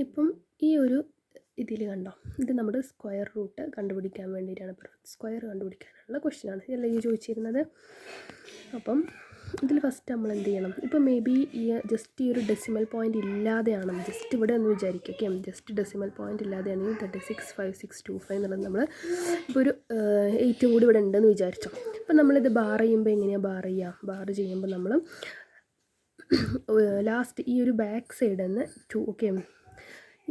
ഇപ്പം ഈ ഒരു ഇതിൽ കണ്ടോ, ഇത് നമ്മുടെ സ്ക്വയർ റൂട്ട് കണ്ടുപിടിക്കാൻ വേണ്ടിയിട്ടാണ്, സ്ക്വയർ കണ്ടുപിടിക്കാനുള്ള ക്വസ്റ്റ്യനാണ് ഇതല്ലേ ഈ ചോദിച്ചിരുന്നത്. അപ്പം ഇതിൽ ഫസ്റ്റ് നമ്മൾ എന്ത് ചെയ്യണം, ഇപ്പോൾ മേ ബി ഈ ജസ്റ്റ് ഈ ഒരു ഡെസിമൽ പോയിൻ്റ് ഇല്ലാതെയാണ്, ജസ്റ്റ് ഇവിടെ ഒന്ന് വിചാരിക്കുക, ഓക്കെ, ജസ്റ്റ് ഡെസിമൽ പോയിൻ്റ് ഇല്ലാതെയാണെങ്കിൽ 365625 എന്നുള്ളത് നമ്മൾ ഇപ്പോൾ ഒരു 8 കൂടി ഇവിടെ ഉണ്ടെന്ന് വിചാരിച്ചോ. അപ്പം നമ്മളിത് ബാർ ചെയ്യുമ്പോൾ എങ്ങനെയാണ് ബാർ ചെയ്യുക, ബാർ ചെയ്യുമ്പോൾ നമ്മൾ ലാസ്റ്റ് ഈ ഒരു ബാക്ക് സൈഡിൽ നിന്ന് 2, ഓക്കെ,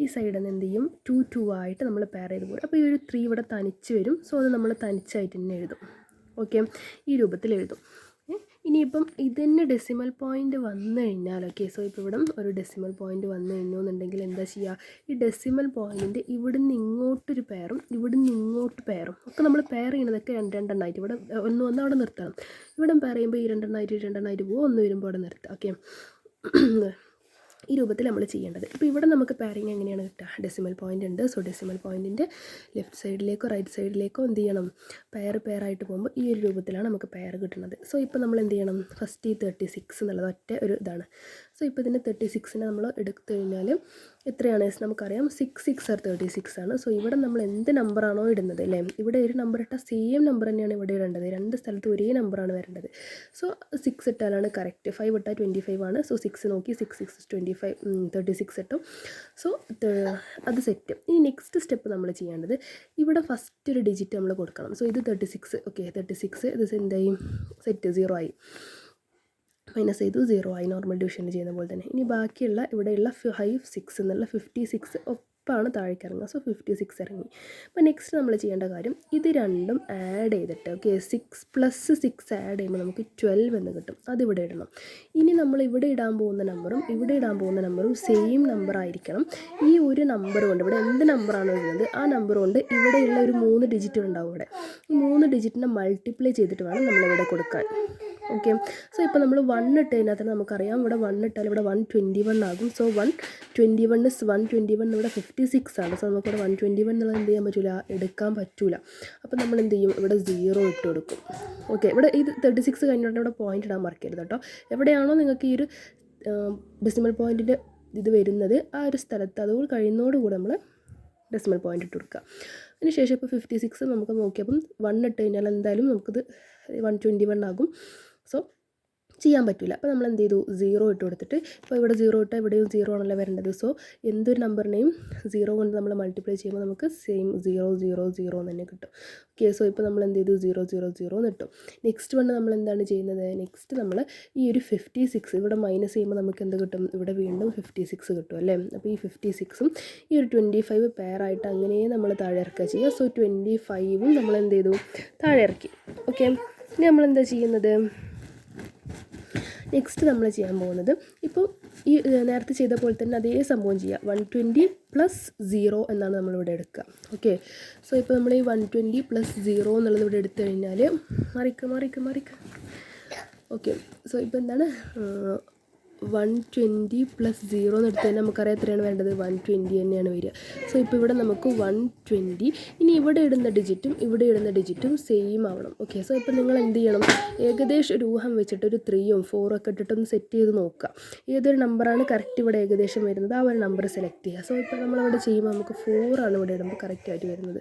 ഈ സൈഡിൽ നിന്ന് എന്ത് ചെയ്യും 2 2 ആയിട്ട് നമ്മൾ പെയർ ചെയ്ത് പോകും. അപ്പോൾ ഈ ഒരു 3 ഇവിടെ തനിച്ച് വരും. സോ അത് നമ്മൾ തനിച്ചായിട്ട് തന്നെ എഴുതും, ഓക്കെ, ഈ രൂപത്തിൽ എഴുതും. ഇനിയിപ്പം ഇതിന് ഡെസിമൽ പോയിൻ്റ് വന്നു കഴിഞ്ഞാൽ, ഓക്കെ, സോ ഇപ്പോൾ ഇവിടെ ഒരു ഡെസിമൽ പോയിൻ്റ് വന്നു കഴിഞ്ഞു എന്നുണ്ടെങ്കിൽ എന്താ ചെയ്യുക, ഈ ഡെസിമൽ പോയിൻറ്റിൻ്റെ ഇവിടുന്ന് ഇങ്ങോട്ടൊരു പെയറും ഇവിടുന്ന് ഇങ്ങോട്ട് പെയറും ഒക്കെ നമ്മൾ പെയർ ചെയ്യുന്നതൊക്കെ രണ്ടെണ്ണമായിട്ട് ഇവിടെ ഒന്ന് അവിടെ നിർത്തണം. ഇവിടെ പെയർ ചെയ്യുമ്പോൾ ഈ രണ്ടെണ്ണമായിട്ട് പോകും, ഒന്ന് വരുമ്പോൾ അവിടെ നിർത്തുക, ഓക്കെ, ഈ രൂപത്തിൽ നമ്മൾ ചെയ്യേണ്ടത്. ഇപ്പോൾ ഇവിടെ നമുക്ക് പെയറിങ് എങ്ങനെയാണ് കിട്ടുക, ഡെസിമൽ പോയിൻ്റ് ഉണ്ട്. സോ ഡെസിമൽ പോയിൻറ്റിൻ്റെ ലെഫ്റ്റ് സൈഡിലേക്കോ റൈറ്റ് സൈഡിലേക്കോ എന്ത് ചെയ്യണം, പെയറായിട്ട് പോകുമ്പോൾ ഈ ഒരു രൂപത്തിലാണ് നമുക്ക് പെയർ കിട്ടുന്നത്. സോ ഇപ്പോൾ നമ്മൾ എന്ത് ചെയ്യണം, ഫസ്റ്റ് ഈ 36 എന്നുള്ളത് ഒറ്റ ഒരു ഇതാണ്. സോ ഇപ്പോൾ ഇതിൻ്റെ 36നെ നമ്മൾ എടുത്തു കഴിഞ്ഞാൽ എത്രയാണ് നമുക്കറിയാം, 6 6 are 36 ആണ്. സോ ഇവിടെ നമ്മൾ എന്ത് നമ്പറാണോ ഇടുന്നത്, അല്ലേ, ഇവിടെ ഒരു നമ്പർ ഇട്ടാൽ സെയിം നമ്പർ തന്നെയാണ് ഇവിടെ ഇടേണ്ടത്, രണ്ട് സ്ഥലത്ത് ഒരേ നമ്പറാണ് വരേണ്ടത്. സോ 6 ഇട്ടാലാണ് കറക്റ്റ്, 5 ഇട്ടാൽ 25 ആണ്. സോ 6 നോക്കി 6 6 25 36 ഇട്ടും. സോ അത് സെറ്റ്. ഇനി നെക്സ്റ്റ് സ്റ്റെപ്പ് നമ്മൾ ചെയ്യേണ്ടത്, ഇവിടെ ഫസ്റ്റ് ഒരു ഡിജിറ്റ് നമ്മൾ കൊടുക്കണം. സോ ഇത് 36, ഓക്കെ, 36 ഇത് എന്തായി, സെറ്റ് 0 ആയി, മൈനസ് ചെയ്തു 0 ആയി, നോർമൽ ഡിവിഷനിൽ ചെയ്യുന്ന പോലെ തന്നെ. ഇനി ബാക്കിയുള്ള ഇവിടെയുള്ള 5 6 എന്നുള്ള 56 ഒപ്പമാണ് താഴേക്ക് ഇറങ്ങുക. സോ 56 ഇറങ്ങി. അപ്പോൾ നെക്സ്റ്റ് നമ്മൾ ചെയ്യേണ്ട കാര്യം, ഇത് രണ്ടും ആഡ് ചെയ്തിട്ട്, ഓക്കെ, 6 + 6 ആഡ് ചെയ്യുമ്പോൾ നമുക്ക് 12 എന്ന് കിട്ടും. അതിവിടെ ഇടണം. ഇനി നമ്മൾ ഇവിടെ ഇടാൻ പോകുന്ന നമ്പറും ഇവിടെ ഇടാൻ പോകുന്ന നമ്പറും സെയിം നമ്പർ ആയിരിക്കണം. ഈ ഒരു നമ്പർ കൊണ്ട്, ഇവിടെ എന്ത് നമ്പറാണോ ഇടുന്നത് ആ നമ്പർ കൊണ്ട് ഇവിടെയുള്ള ഒരു 3 ഡിജിറ്റ് ഉണ്ടാവും. ഇവിടെ ഈ 3 ഡിജിറ്റിനെ മൾട്ടിപ്ലൈ ചെയ്തിട്ട് വേണം നമ്മളിവിടെ കൊടുക്കാൻ, ഓക്കെ. സോ ഇപ്പോൾ നമ്മൾ 1 ഇട്ടതിനകത്ത് നമുക്കറിയാം, ഇവിടെ 1 ഇട്ടാൽ ഇവിടെ 121 ആകും. സോ 121 is 121, ഇവിടെ 56 ആണ്. സോ നമുക്കിവിടെ 121 എന്നുള്ളത് എന്ത് ചെയ്യാൻ പറ്റില്ല, എടുക്കാൻ പറ്റില്ല. അപ്പോൾ നമ്മൾ എന്ത് ചെയ്യും, ഇവിടെ 0 ഇട്ട് കൊടുക്കും, ഓക്കെ. ഇവിടെ ഇത് 36 കഴിഞ്ഞിട്ട് ഇവിടെ പോയിൻ്റ് ഇടാൻ മറക്കരുത് കേട്ടോ. എവിടെയാണോ നിങ്ങൾക്ക് ഈ ഒരു ഡെസിമൽ പോയിൻറ്റിൻ്റെ ഇത് വരുന്നത് ആ ഒരു സ്ഥലത്ത് അതുകൊണ്ട് കഴിയുന്നതോടുകൂടി നമ്മൾ ഡെസിമൽ പോയിൻ്റ് ഇട്ട് കൊടുക്കുക. അതിനുശേഷം ഇപ്പോൾ 56 നമുക്ക് നോക്കിയപ്പം 1 ഇട്ട് കഴിഞ്ഞാൽ എന്തായാലും നമുക്കിത് 121 ആകും. സോ ചെയ്യാൻ പറ്റില്ല. അപ്പോൾ നമ്മൾ എന്ത് ചെയ്തു, 0 ഇട്ട് കൊടുത്തിട്ട്, ഇപ്പോൾ ഇവിടെ 0 ഇട്ടാൽ ഇവിടെയും 0 ആണല്ലോ വരേണ്ടത്. സോ എന്തൊരു നമ്പറിനെയും 0 കൊണ്ട് നമ്മൾ മൾട്ടിപ്ലൈ ചെയ്യുമ്പോൾ നമുക്ക് സെയിം 0 0 0 എന്ന് തന്നെ കിട്ടും, ഓക്കെ. സോ ഇപ്പോൾ നമ്മൾ എന്ത് ചെയ്തു, 0 0 0 എന്ന് ഇട്ടു. നെക്സ്റ്റ് വൺ നമ്മൾ എന്താണ് ചെയ്യുന്നത്, നെക്സ്റ്റ് നമ്മൾ ഈ ഒരു 56 ഇവിടെ മൈനസ് ചെയ്യുമ്പോൾ നമുക്ക് എന്ത് കിട്ടും, ഇവിടെ വീണ്ടും 56 കിട്ടും, അല്ലേ. അപ്പോൾ ഈ 56ഉം ഈ ഒരു 25 പെയറായിട്ട് അങ്ങനെ നമ്മൾ താഴെ ഇറക്കുക ചെയ്യുക. സോ 25ഉം നമ്മൾ എന്ത് ചെയ്തു, താഴെ ഇറക്കി, ഓക്കെ. ഇനി നമ്മൾ എന്താ ചെയ്യുന്നത്, നെക്സ്റ്റ് നമ്മൾ ചെയ്യാൻ പോകുന്നത്, ഇപ്പോൾ ഈ നേരത്തെ ചെയ്ത പോലെ തന്നെ അതേ സംഭവം ചെയ്യുക. 120 + 0 എന്നാണ് നമ്മളിവിടെ എടുക്കുക, ഓക്കെ. സോ ഇപ്പോൾ നമ്മൾ ഈ 120 + 0 എന്നുള്ളത് ഇവിടെ എടുത്തു കഴിഞ്ഞാൽ മാറിക്ക, ഓക്കെ. സോ ഇപ്പോൾ എന്താണ് 120 + 0 എന്ന് എടുത്ത് കഴിഞ്ഞാൽ നമുക്കറിയാം എത്രയാണ് വേണ്ടത്, 120 തന്നെയാണ് വരിക. സോ ഇപ്പോൾ ഇവിടെ നമുക്ക് 120, ഇനി ഇവിടെ ഇടുന്ന ഡിജിറ്റും സെയിം ആവണം, ഓക്കെ. സോ ഇപ്പോൾ നിങ്ങൾ എന്ത് ചെയ്യണം, ഏകദേശം ഒരു ഊഹം വെച്ചിട്ട് ഒരു 3ഉം 4ഉം ഒക്കെ ഇട്ടിട്ടൊന്ന് സെറ്റ് ചെയ്ത് നോക്കുക. ഏതൊരു നമ്പറാണ് കറക്റ്റ് ഇവിടെ ഏകദേശം വരുന്നത് ആ ഒരു നമ്പർ സെലക്ട് ചെയ്യുക. സോ ഇപ്പോൾ നമ്മളിവിടെ ചെയ്യുമ്പോൾ നമുക്ക് 4 ആണ് ഇവിടെ ഇടുമ്പോൾ കറക്റ്റായിട്ട് വരുന്നത്.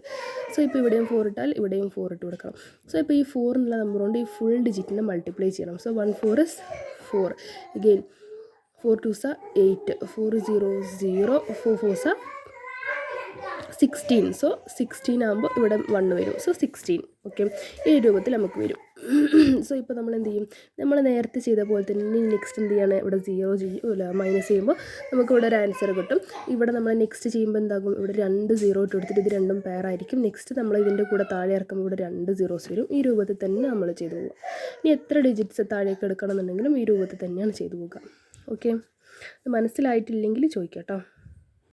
സോ ഇപ്പോൾ ഇവിടെയും 4 ഇട്ടാൽ ഇവിടെയും 4 ഇട്ട് കൊടുക്കണം. സോ ഇപ്പോൾ ഈ 4 എന്നുള്ള നമ്പർ കൊണ്ട് ഈ ഫുൾ ഡിജിറ്റിനെ മൾട്ടിപ്ലൈ ചെയ്യണം. So 1 4 is 4, again 4 2s are 8, 4 0 0, 4 4s are 16. So 16 ആകുമ്പോൾ ഇവിടെ 1 വരും. So 16, okay. ഈ രൂപത്തിൽ നമുക്ക് വരും. സോ ഇപ്പോൾ നമ്മൾ എന്ത് ചെയ്യും, നമ്മൾ നേരത്തെ ചെയ്ത പോലെ തന്നെ നെക്സ്റ്റ് എന്ത് ചെയ്യാണ്, ഇവിടെ 0 ചെയ്യും, മൈനസ് ചെയ്യുമ്പോൾ നമുക്ക് ഇവിടെ ഒരു ആൻസർ കിട്ടും. ഇവിടെ നമ്മൾ നെക്സ്റ്റ് ചെയ്യുമ്പോൾ എന്താകും, ഇവിടെ 2 0 ഇട്ട് കൊടുത്തിട്ട് ഇത് രണ്ടും പെയറായിരിക്കും. നെക്സ്റ്റ് നമ്മൾ ഇതിൻ്റെ കൂടെ താഴെ ഇറക്കുമ്പോൾ ഇവിടെ 2 zeros വരും. ഈ രൂപത്തിൽ തന്നെ നമ്മൾ ചെയ്തു പോകുക. ഇനി എത്ര ഡിജിറ്റ്സ് താഴേക്ക് എടുക്കണം എന്നുണ്ടെങ്കിലും ഈ രൂപത്തിൽ തന്നെയാണ് ചെയ്തു പോകുക, ഓക്കെ. മനസ്സിലായിട്ടില്ലെങ്കിൽ ചോദിക്കാം കേട്ടോ.